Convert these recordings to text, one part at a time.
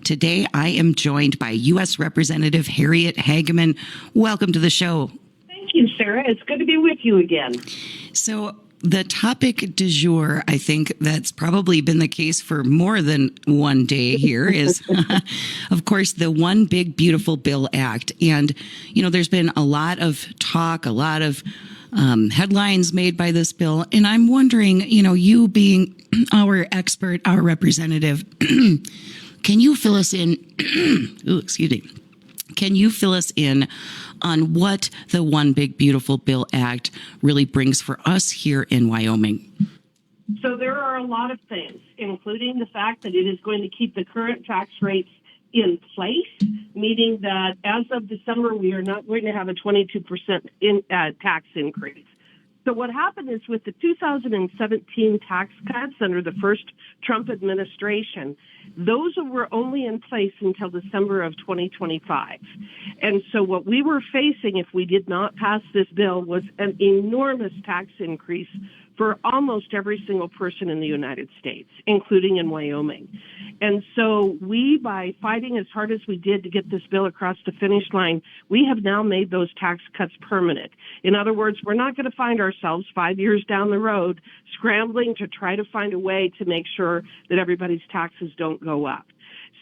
Today, I am joined by U.S. Representative Harriet Hageman. Welcome to the show. Thank you, Sarah. It's good to be with you again. So the topic du jour, I think that's probably been the case for more than one day here is, of course, the One Big Beautiful Bill Act. And, you know, there's been a lot of talk, a lot of headlines made by this bill. And I'm wondering, you know, you being our expert, our representative, can you fill us in? Excuse me. Can you fill us in on what the One Big Beautiful Bill Act really brings for us here in Wyoming? So there are a lot of things, including the fact that it is going to keep the current tax rates in place, meaning that as of December, we are not going to have a 22% tax increase. So what happened is with the 2017 tax cuts under the first Trump administration, those were only in place until December of 2025. And so what we were facing if we did not pass this bill was an enormous tax increase for almost every single person in the United States, including in Wyoming. And so we, by fighting as hard as we did to get this bill across the finish line, we have now made those tax cuts permanent. In other words, we're not going to find ourselves 5 years down the road scrambling to try to find a way to make sure that everybody's taxes don't go up.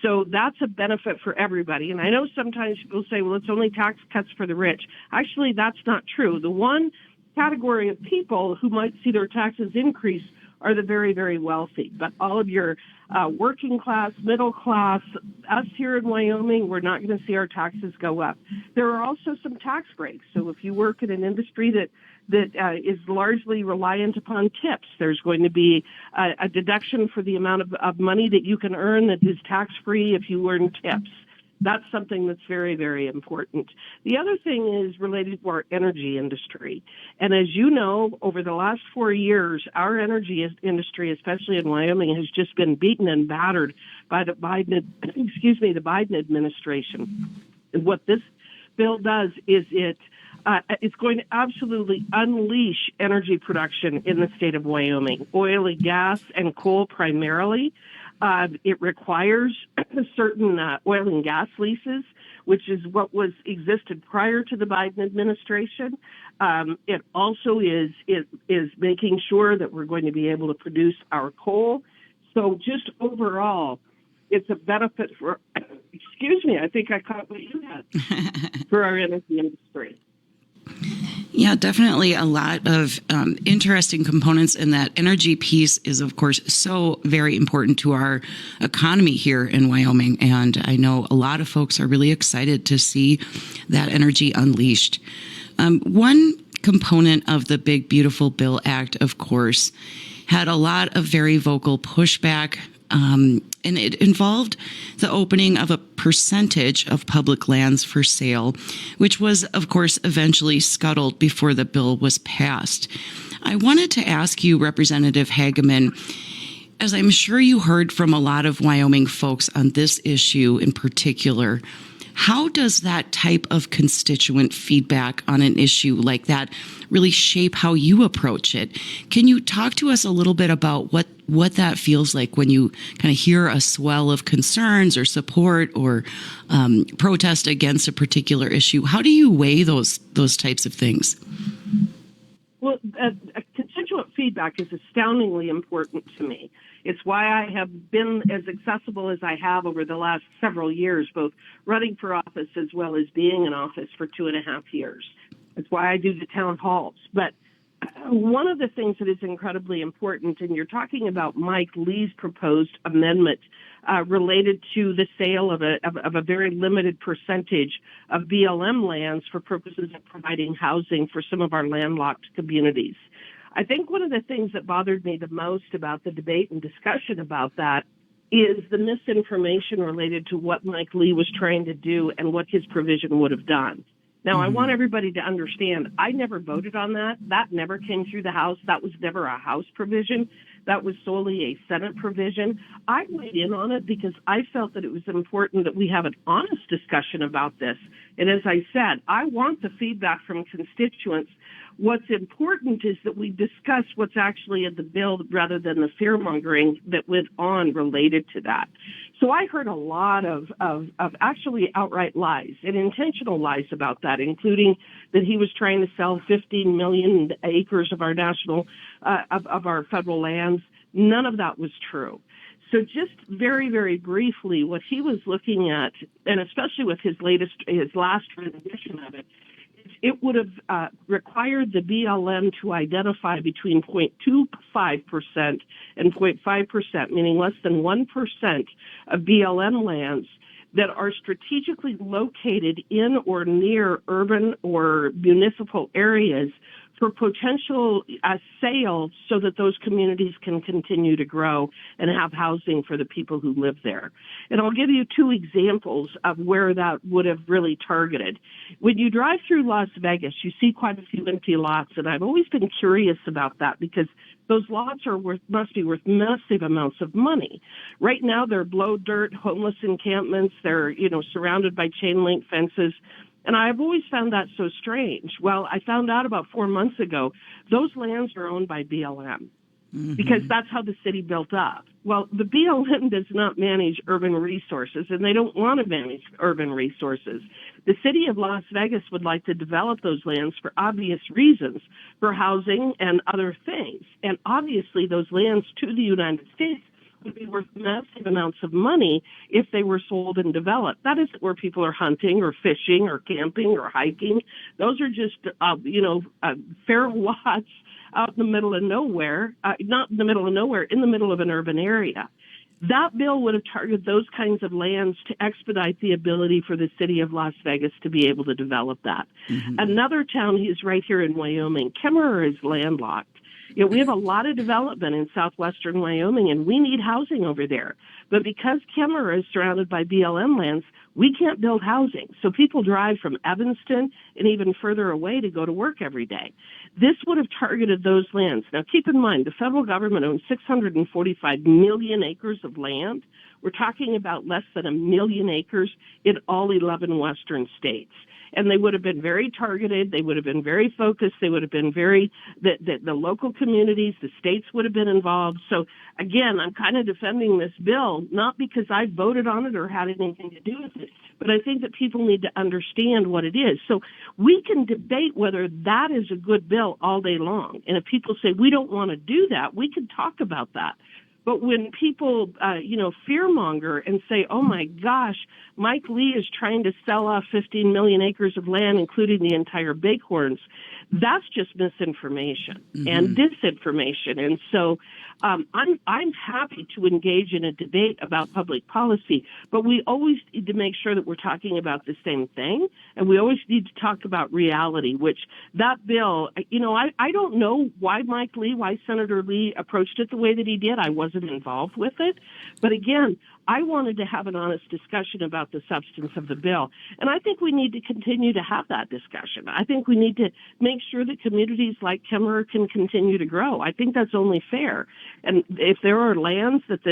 So that's a benefit for everybody. And I know sometimes people say, well, it's only tax cuts for the rich. Actually, that's not true. The one category of people who might see their taxes increase are the very, very wealthy. But all of your working class, middle class, us here in Wyoming, we're not going to see our taxes go up. There are also some tax breaks. So if you work in an industry that is largely reliant upon tips, there's going to be a deduction for the amount of money that you can earn that is tax-free if you earn tips. That's something that's very, very important. The other thing is related to our energy industry. And as you know, over the last 4 years, our energy industry, especially in Wyoming, has just been beaten and battered by the Biden administration. And what this bill does is it's going to absolutely unleash energy production in the state of Wyoming, oil and gas and coal primarily. It requires certain oil and gas leases, which is what existed prior to the Biden administration. It also is making sure that we're going to be able to produce our coal. So just overall, it's a benefit for, I think I caught what you had, for our energy industry. Yeah, definitely a lot of interesting components, and that energy piece is, of course, so very important to our economy here in Wyoming. And I know a lot of folks are really excited to see that energy unleashed. One component of the Big Beautiful Bill Act, of course, had a lot of very vocal pushback. And it involved the opening of a percentage of public lands for sale, which was, of course, eventually scuttled before the bill was passed. I wanted to ask you, Representative Hageman, as I'm sure you heard from a lot of Wyoming folks on this issue in particular, how does that type of constituent feedback on an issue like that really shape how you approach it? Can you talk to us a little bit about what that feels like when you kind of hear a swell of concerns or support or protest against a particular issue? How do you weigh those types of things? Well, constituent feedback is astoundingly important to me. It's why I have been as accessible as I have over the last several years, both running for office as well as being in office for 2.5 years. That's why I do the town halls. But one of the things that is incredibly important, and you're talking about Mike Lee's proposed amendment related to the sale of a very limited percentage of BLM lands for purposes of providing housing for some of our landlocked communities. I think one of the things that bothered me the most about the debate and discussion about that is the misinformation related to what Mike Lee was trying to do and what his provision would have done. Now, I want everybody to understand, I never voted on that. That never came through the House. That was never a House provision. That was solely a Senate provision. I weighed in on it because I felt that it was important that we have an honest discussion about this. And as I said, I want the feedback from constituents What's important is that we discuss what's actually in the bill rather than the fear-mongering that went on related to that. So I heard a lot of actually outright lies and intentional lies about that, including that he was trying to sell 15 million acres of our of our federal lands. None of that was true. So just very, very briefly, what he was looking at, and especially with his last rendition of it, it would have required the BLM to identify between 0.25% and 0.5%, meaning less than 1% of BLM lands that are strategically located in or near urban or municipal areas for potential sale so that those communities can continue to grow and have housing for the people who live there. And I'll give you two examples of where that would have really targeted. When you drive through Las Vegas, you see quite a few empty lots, and I've always been curious about that because those lots must be worth massive amounts of money. Right now, they're blow dirt, homeless encampments. They're, surrounded by chain link fences. And I've always found that so strange. Well, I found out about 4 months ago, those lands are owned by BLM because that's how the city built up. Well, the BLM does not manage urban resources, and they don't want to manage urban resources. The city of Las Vegas would like to develop those lands for obvious reasons, for housing and other things. And obviously, those lands to the United States would be worth massive amounts of money if they were sold and developed. That isn't where people are hunting or fishing or camping or hiking. Those are just, feral lots out in the middle of nowhere, not in the middle of nowhere, in the middle of an urban area. That bill would have targeted those kinds of lands to expedite the ability for the city of Las Vegas to be able to develop that. Another town is right here in Wyoming. Kemmerer is landlocked. We have a lot of development in southwestern Wyoming, and we need housing over there. But because Kemmerer is surrounded by BLM lands, we can't build housing. So people drive from Evanston and even further away to go to work every day. This would have targeted those lands. Now, keep in mind, the federal government owns 645 million acres of land. We're talking about less than 1 million acres in all 11 western states. And they would have been very targeted. They would have been very focused. They would have been the local communities, the states would have been involved. So, again, I'm kind of defending this bill, not because I voted on it or had anything to do with it, but I think that people need to understand what it is. So we can debate whether that is a good bill all day long. And if people say we don't want to do that, we can talk about that. But when people, fearmonger and say, oh, my gosh, Mike Lee is trying to sell off 15 million acres of land, including the entire Bighorns, that's just misinformation and disinformation. And so I'm happy to engage in a debate about public policy, but we always need to make sure that we're talking about the same thing, and we always need to talk about reality, which that bill, I don't know why Senator Lee approached it the way that he did. I wasn't involved with it. But again, I wanted to have an honest discussion about the substance of the bill. And I think we need to continue to have that discussion. I think we need to make sure that communities like Kemmerer can continue to grow. I think that's only fair. And if there are lands that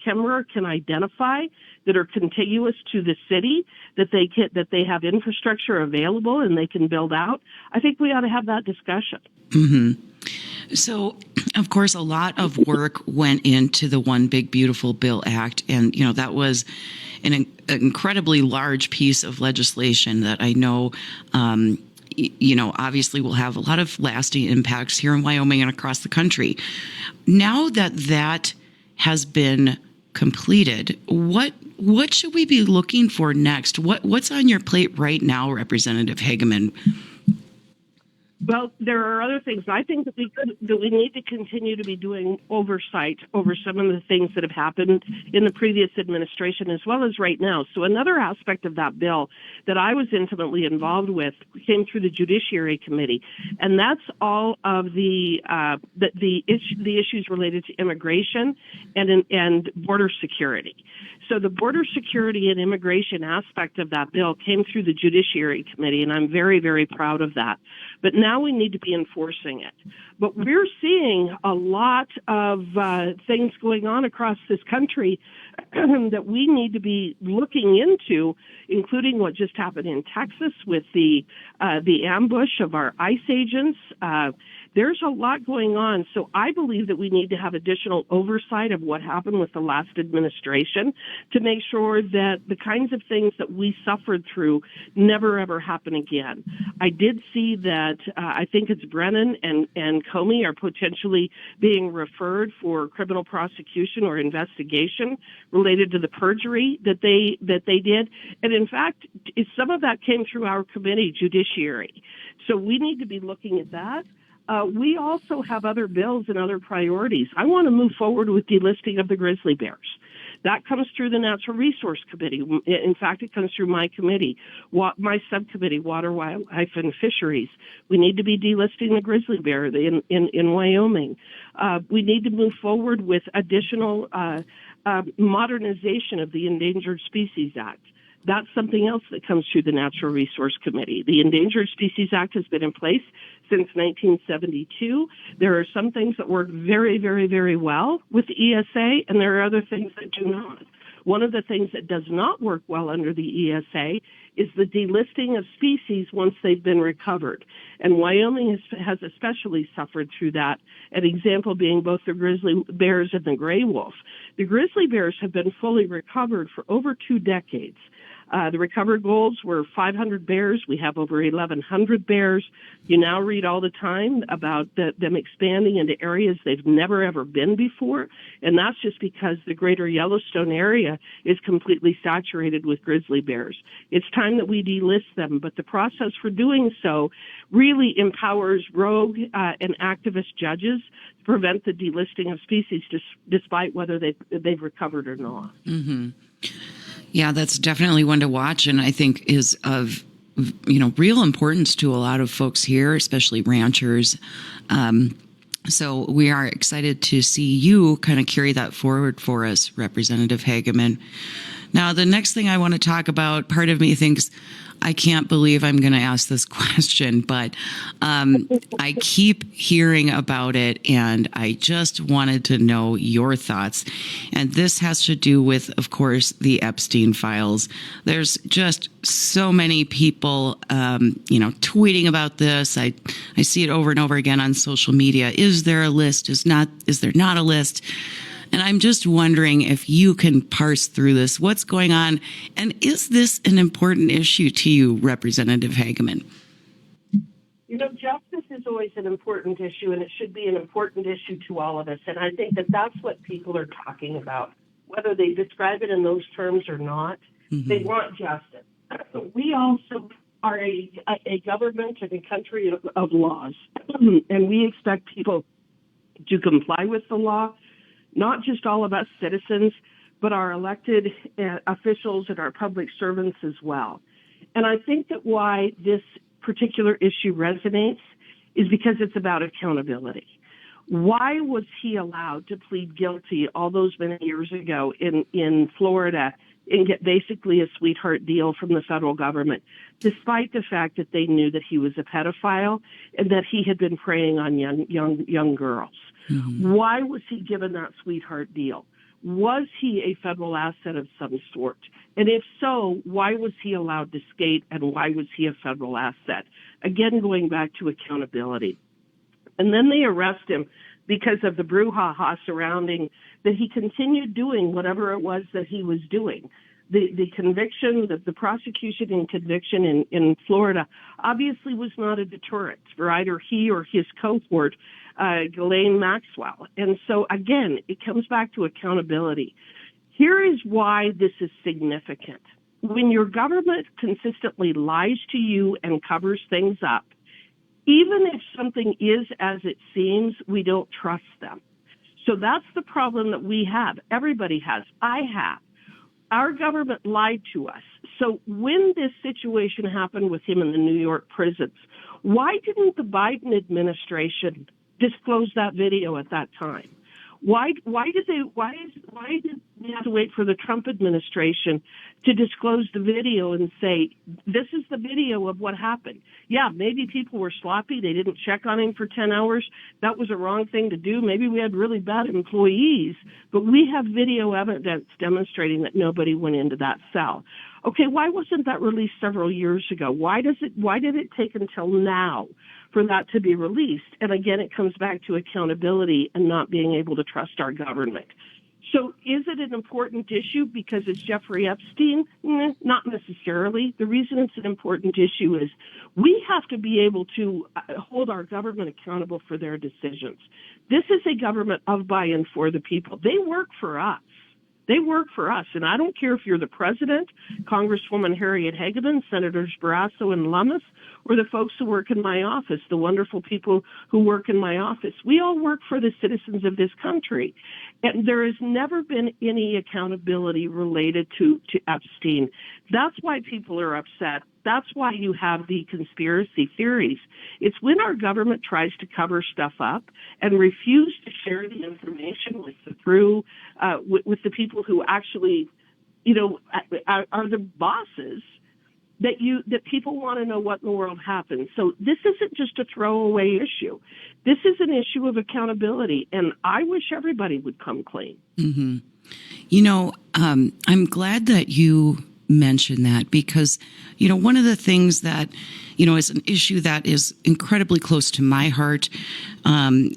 Kemmerer can identify that are contiguous to the city, that they have infrastructure available and they can build out, I think we ought to have that discussion. So, of course, a lot of work went into the One Big Beautiful Bill Act. And, that was an incredibly large piece of legislation that I know, obviously will have a lot of lasting impacts here in Wyoming and across the country. Now that has been completed, what should we be looking for next? What's on your plate right now, Representative Hageman? Well, there are other things. I think that we need to continue to be doing oversight over some of the things that have happened in the previous administration as well as right now. So another aspect of that bill that I was intimately involved with came through the Judiciary Committee, and that's all of the issues related to immigration and border security. So the border security and immigration aspect of that bill came through the Judiciary Committee, and I'm very, very proud of that. But now we need to be enforcing it. But we're seeing a lot of things going on across this country that we need to be looking into, including what just happened in Texas with the ambush of our ICE agents. There's a lot going on. So I believe that we need to have additional oversight of what happened with the last administration to make sure that the kinds of things that we suffered through never, ever happen again. I did see that I think it's Brennan and Comey are potentially being referred for criminal prosecution or investigation related to the perjury that they did. And in fact, some of that came through our committee, Judiciary. So we need to be looking at that. We also have other bills and other priorities. I want to move forward with delisting of the grizzly bears. That comes through the Natural Resource Committee. In fact, it comes through my committee, my subcommittee, Water, Wildlife, and Fisheries. We need to be delisting the grizzly bear in Wyoming. We need to move forward with additional modernization of the Endangered Species Act. That's something else that comes through the Natural Resource Committee. The Endangered Species Act has been in place since 1972. There are some things that work very, very, very well with the ESA, and there are other things that do not. One of the things that does not work well under the ESA is the delisting of species once they've been recovered. And Wyoming has especially suffered through that, an example being both the grizzly bears and the gray wolf. The grizzly bears have been fully recovered for over 2 decades. The recovered goals were 500 bears. We have over 1,100 bears. You now read all the time about them expanding into areas they've never, ever been before. And that's just because the greater Yellowstone area is completely saturated with grizzly bears. It's time that we delist them. But the process for doing so really empowers rogue and activist judges to prevent the delisting of species despite whether they've recovered or not. Mm-hmm. Yeah, that's definitely one to watch, and I think is of real importance to a lot of folks here, especially ranchers. So we are excited to see you kind of carry that forward for us, Representative Hageman. Now, the next thing I want to talk about, part of me thinks, I can't believe I'm going to ask this question, but I keep hearing about it, and I just wanted to know your thoughts. And this has to do with, of course, the Epstein Files. There's just so many people, tweeting about this. I see it over and over again on social media. Is there a list? Is there not a list? And I'm just wondering if you can parse through this. What's going on? And is this an important issue to you, Representative Hageman? Justice is always an important issue, and it should be an important issue to all of us. And I think that that's what people are talking about, whether they describe it in those terms or not. Mm-hmm. They want justice. We also are a government and a country of laws, and we expect people to comply with the law. Not just all of us citizens, but our elected officials and our public servants as well. And I think that why this particular issue resonates is because it's about accountability. Why was he allowed to plead guilty all those many years ago in Florida and get basically a sweetheart deal from the federal government, despite the fact that they knew that he was a pedophile and that he had been preying on young girls? Mm-hmm. Why was he given that sweetheart deal? Was he a federal asset of some sort? And if so, why was he allowed to skate, and why was he a federal asset? Again, going back to accountability. And then they arrest him because of the brouhaha surrounding that he continued doing whatever it was that he was doing. The conviction, the prosecution and conviction in Florida obviously was not a deterrent for either he or his cohort, Ghislaine Maxwell. And so, again, it comes back to accountability. Here is why this is significant. When your government consistently lies to you and covers things up, even if something is as it seems, we don't trust them. So that's the problem that we have. Everybody has. I have. Our government lied to us. So when this situation happened with him in the New York prisons, why didn't the Biden administration disclose that video at that time? Why did we have to wait for the Trump administration to disclose the video and say, this is the video of what happened? Yeah, maybe people were sloppy. They didn't check on him for 10 hours. That was a wrong thing to do. Maybe we had really bad employees, but we have video evidence demonstrating that nobody went into that cell. Okay, why wasn't that released several years ago? Why did it take until now for that to be released? And again, it comes back to accountability and not being able to trust our government. So is it an important issue because it's Jeffrey Epstein? Not necessarily. The reason it's an important issue is we have to be able to hold our government accountable for their decisions. This is a government of, by, and for the people. They work for us. They work for us, and I don't care if you're the president, Congresswoman Harriet Hageman, Senators Barrasso and Lummis, or the folks who work in my office, the wonderful people who work in my office. We all work for the citizens of this country, and there has never been any accountability related to Epstein. That's why people are upset. That's why you have the conspiracy theories. It's when our government tries to cover stuff up and refuse to share the information with the people who actually, are the bosses, that people want to know what in the world happened. So this isn't just a throwaway issue. This is an issue of accountability, and I wish everybody would come clean. Mm-hmm. I'm glad that you mention that because, one of the things that, is an issue that is incredibly close to my heart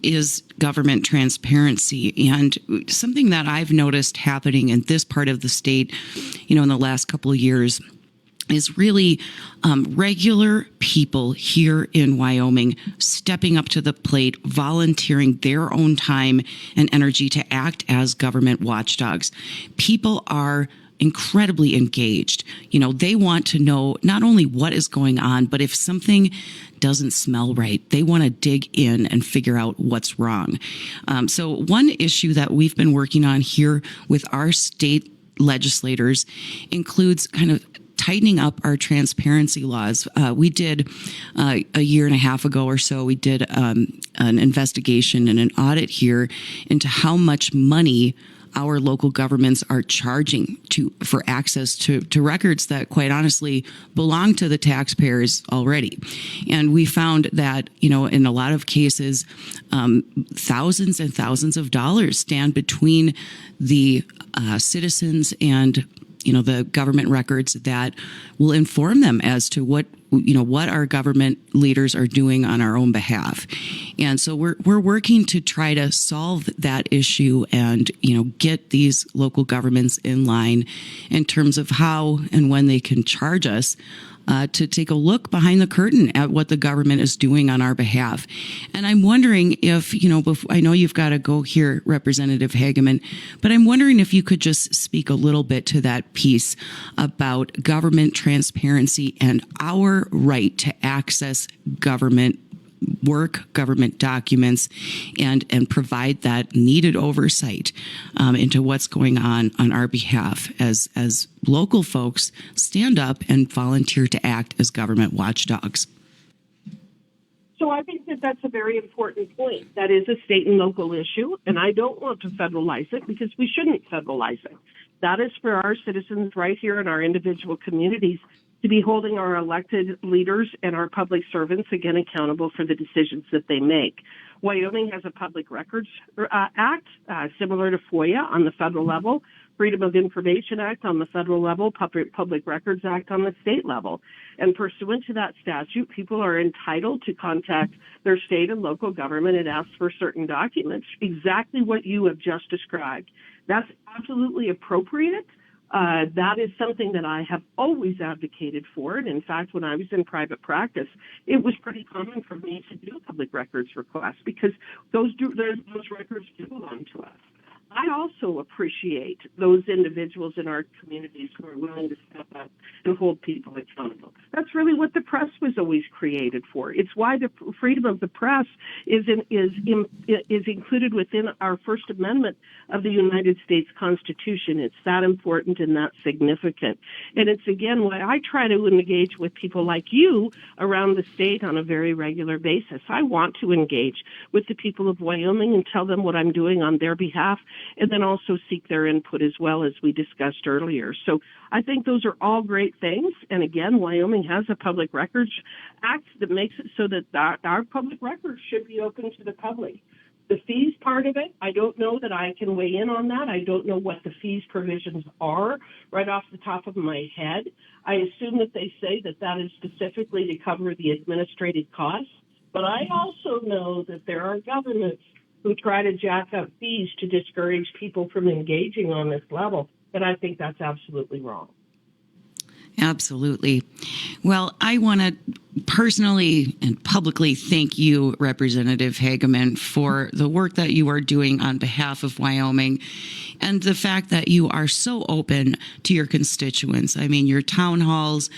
is government transparency. And something that I've noticed happening in this part of the state, in the last couple of years is really regular people here in Wyoming stepping up to the plate, volunteering their own time and energy to act as government watchdogs. People are incredibly engaged. They want to know not only what is going on, but if something doesn't smell right, they want to dig in and figure out what's wrong. So one issue that we've been working on here with our state legislators includes kind of tightening up our transparency laws. We did a year and a half ago or so, we did an investigation and an audit here into how much money our local governments are charging for access to records that quite honestly belong to the taxpayers already. And we found that, in a lot of cases, thousands and thousands of dollars stand between the citizens and the government records that will inform them as to what our government leaders are doing on our own behalf. And so we're working to try to solve that issue and, get these local governments in line in terms of how and when they can charge us to take a look behind the curtain at what the government is doing on our behalf. And I'm wondering if, I know you've got to go here, Representative Hageman, but I'm wondering if you could just speak a little bit to that piece about government transparency and our right to access government work, government documents, and provide that needed oversight into what's going on our behalf as local folks stand up and volunteer to act as government watchdogs. So I think that that's a very important point. That is a state and local issue, and I don't want to federalize it because we shouldn't federalize it. That is for our citizens right here in our individual communities to be holding our elected leaders and our public servants, again, accountable for the decisions that they make. Wyoming has a Public Records Act, similar to FOIA on the federal level, Freedom of Information Act on the federal level, Public Records Act on the state level. And pursuant to that statute, people are entitled to contact their state and local government and ask for certain documents, exactly what you have just described. That's absolutely appropriate. That is something that I have always advocated for. And in fact, when I was in private practice, it was pretty common for me to do public records requests because those records do belong to us. I also appreciate those individuals in our communities who are willing to step up and hold people accountable. That's really what the press was always created for. It's why the freedom of the press is included within our First Amendment of the United States Constitution. It's that important and that significant. And it's, again, why I try to engage with people like you around the state on a very regular basis. I want to engage with the people of Wyoming and tell them what I'm doing on their behalf, and then also seek their input as well, as we discussed earlier. So I think those are all great things. And again, Wyoming has a Public Records Act that makes it so that our public records should be open to the public. The fees part of it, I don't know that I can weigh in on that. I don't know what the fees provisions are right off the top of my head. I assume that they say that that is specifically to cover the administrative costs. But I also know that there are governments who try to jack up fees to discourage people from engaging on this level. And I think that's absolutely wrong. Absolutely. Well, I want to personally and publicly thank you, Representative Hageman, for the work that you are doing on behalf of Wyoming and the fact that you are so open to your constituents. I mean, your town halls,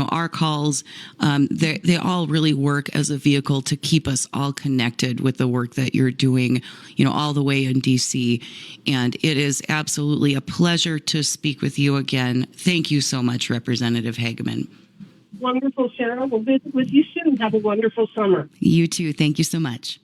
our calls, they all really work as a vehicle to keep us all connected with the work that you're doing, all the way in D.C. And it is absolutely a pleasure to speak with you again. Thank you so much, Representative Hageman. Wonderful, Sarah. We'll visit with you soon. Have a wonderful summer. You too. Thank you so much.